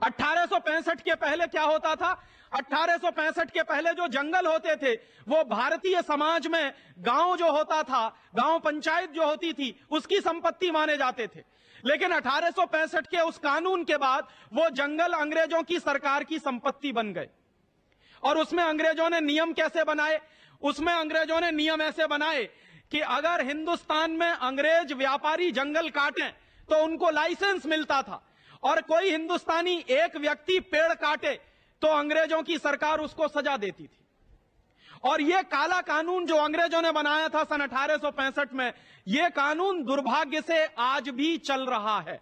1865 के पहले क्या होता था? 1865 के पहले जो जंगल होते थे वो भारतीय समाज में गांव जो होता था, गांव पंचायत जो होती थी, उसकी संपत्ति माने जाते थे। लेकिन 1865 के उस कानून के बाद वो जंगल अंग्रेजों की सरकार की संपत्ति बन गए। और उसमें अंग्रेजों ने नियम कैसे बनाए? उसमें अंग्रेजों ने नियम ऐसे बनाए कि अगर हिंदुस्तान में अंग्रेज व्यापारी जंगल काटें तो उनको लाइसेंस मिलता था, और कोई हिंदुस्तानी एक व्यक्ति पेड़ काटे तो अंग्रेजों की सरकार उसको सजा देती थी। और यह काला कानून जो अंग्रेजों ने बनाया था सन 1865 में, यह कानून दुर्भाग्य से आज भी चल रहा है।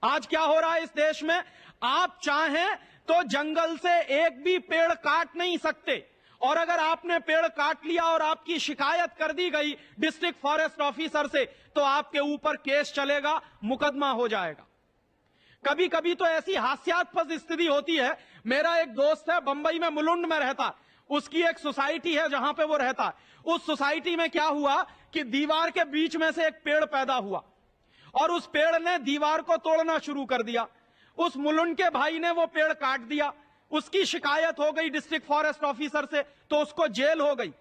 आज क्या हो रहा है इस देश में? आप चाहें तो जंगल से एक भी पेड़ काट नहीं सकते, और अगर आपने पेड़ काट लिया और आपकी शिकायत कर दी गई डिस्ट्रिक्ट फॉरेस्ट ऑफिसर से, तो आपके ऊपर केस चलेगा, मुकदमा हो जाएगा। कभी कभी तो ऐसी हास्यास्पद स्थिति होती है। मेरा एक दोस्त है, बंबई में मुलुंड में रहता, उसकी एक सोसाइटी है जहां पे वो रहता है। उस सोसाइटी में क्या हुआ कि दीवार के बीच में से एक पेड़ पैदा हुआ और उस पेड़ ने दीवार को तोड़ना शुरू कर दिया। उस मुलुंड के भाई ने वो पेड़ काट दिया, उसकी शिकायत हो गई डिस्ट्रिक्ट फॉरेस्ट ऑफिसर से, तो उसको जेल हो गई।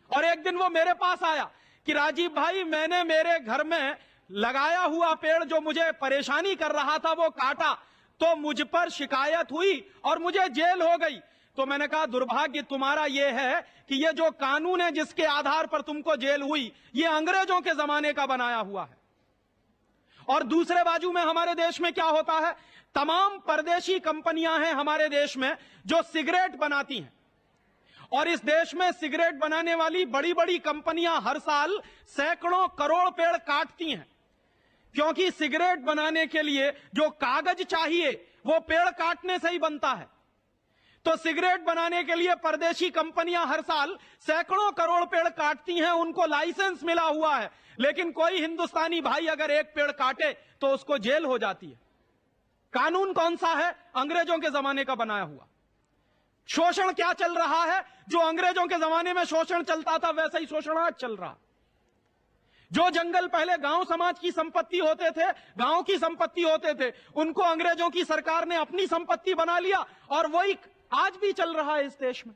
और एक दिन वो मेरे पास आया कि राजीव भाई, मैंने मेरे घर में लगाया हुआ पेड़ जो मुझे परेशानी कर रहा था वो काटा, तो मुझ पर शिकायत हुई और मुझे जेल हो गई। तो मैंने कहा, दुर्भाग्य तुम्हारा यह है कि ये जो कानून है जिसके आधार पर तुमको जेल हुई, ये अंग्रेजों के जमाने का बनाया हुआ है। और दूसरे बाजू में हमारे देश में क्या होता है? तमाम परदेशी कंपनियां हैं हमारे देश में जो सिगरेट बनाती हैं, और इस देश में सिगरेट बनाने वाली बड़ी बड़ी कंपनियां हर साल सैकड़ों करोड़ पेड़ काटती हैं, क्योंकि सिगरेट बनाने के लिए जो कागज चाहिए वो पेड़ काटने से ही बनता है। तो सिगरेट बनाने के लिए परदेशी कंपनियां हर साल सैकड़ों करोड़ पेड़ काटती हैं, उनको लाइसेंस मिला हुआ है, लेकिन कोई हिंदुस्तानी भाई अगर एक पेड़ काटे तो उसको जेल हो जाती है। कानून कौन सा है? अंग्रेजों के जमाने का बनाया हुआ। शोषण क्या चल रहा है? जो अंग्रेजों के जमाने में शोषण चलता था वैसा ही शोषण आज चल रहा। जो जंगल पहले गांव समाज की संपत्ति होते थे, गांव की संपत्ति होते थे, उनको अंग्रेजों की सरकार ने अपनी संपत्ति बना लिया, और वही आज भी चल रहा है इस देश में।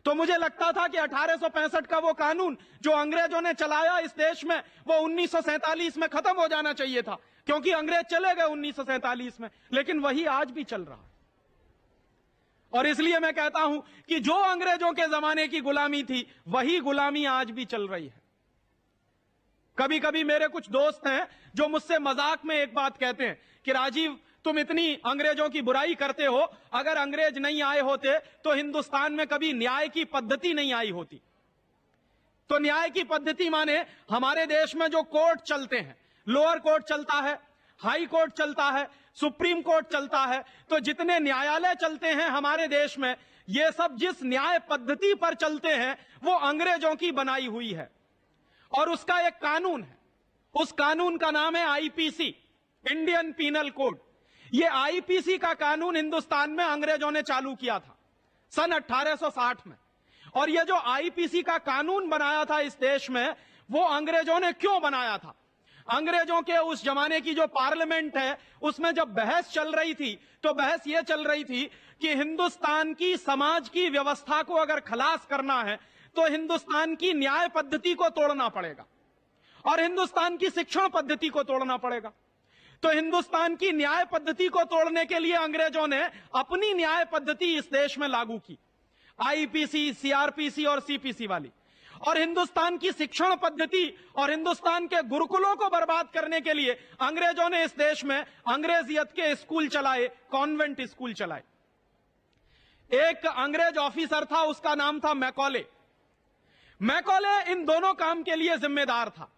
तो मुझे लगता था कि 1865 का वो कानून जो अंग्रेजों ने चलाया इस देश में, वो 1947 में खत्म हो जाना चाहिए था, क्योंकि अंग्रेज चले गए 1947 में, लेकिन वही आज भी चल रहा है। और इसलिए मैं कहता हूं कि जो अंग्रेजों के जमाने की गुलामी थी, वही गुलामी आज भी चल रही है। कभी कभी मेरे कुछ दोस्त हैं जो मुझसे मजाक में एक बात कहते हैं कि राजीव, तुम इतनी अंग्रेजों की बुराई करते हो, अगर अंग्रेज नहीं आए होते तो हिंदुस्तान में कभी न्याय की पद्धति नहीं आई होती। तो न्याय की पद्धति माने हमारे देश में जो कोर्ट चलते हैं, लोअर कोर्ट चलता है, हाई कोर्ट चलता है, सुप्रीम कोर्ट चलता है, तो जितने न्यायालय चलते हैं हमारे देश में, ये सब जिस न्याय पद्धति पर चलते हैं वो अंग्रेजों की बनाई हुई है। और उसका एक कानून है, उस कानून का नाम है आईपीसी, इंडियन पीनल कोड। ये आईपीसी का कानून हिंदुस्तान में अंग्रेजों ने चालू किया था सन 1860 में। और ये जो आईपीसी का कानून बनाया था इस देश में, वो अंग्रेजों ने क्यों बनाया था? अंग्रेजों के उस जमाने की जो पार्लियामेंट है, उसमें जब बहस चल रही थी, तो बहस ये चल रही थी कि हिंदुस्तान की समाज की व्यवस्था को अगर खलास करना है तो हिंदुस्तान की न्याय पद्धति को तोड़ना पड़ेगा, और हिंदुस्तान की शिक्षण पद्धति को तोड़ना पड़ेगा। तो हिंदुस्तान की न्याय पद्धति को तोड़ने के लिए अंग्रेजों ने अपनी न्याय पद्धति इस देश में लागू की, आईपीसी, सीआरपीसी और सीपीसी वाली। और हिंदुस्तान की शिक्षण पद्धति और हिंदुस्तान के गुरुकुलों को बर्बाद करने के लिए अंग्रेजों ने इस देश में अंग्रेजियत के स्कूल चलाए, कॉन्वेंट स्कूल चलाए। एक अंग्रेज ऑफिसर था, उसका नाम था मैकॉले। मैकॉले इन दोनों काम के लिए जिम्मेदार था।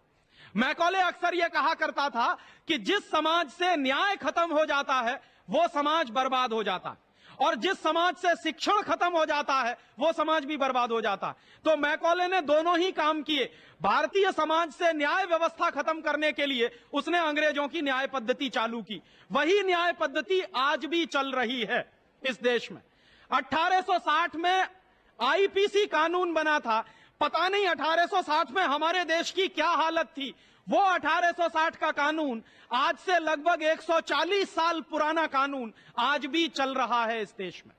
मैकॉले अक्सर यह कहा करता था कि जिस समाज से न्याय खत्म हो जाता है वो समाज बर्बाद हो जाता है, और जिस समाज से शिक्षण खत्म हो जाता है वो समाज भी बर्बाद हो जाता है। तो मैकॉले ने दोनों ही काम किए। भारतीय समाज से न्याय व्यवस्था खत्म करने के लिए उसने अंग्रेजों की न्याय पद्धति चालू की। वही न्याय पद्धति आज भी चल रही है इस देश में। 1860 में आईपीसी कानून बना था। पता नहीं 1860 में हमारे देश की क्या हालत थी। वो 1860 का कानून, आज से लगभग 140 साल पुराना कानून आज भी चल रहा है इस देश में।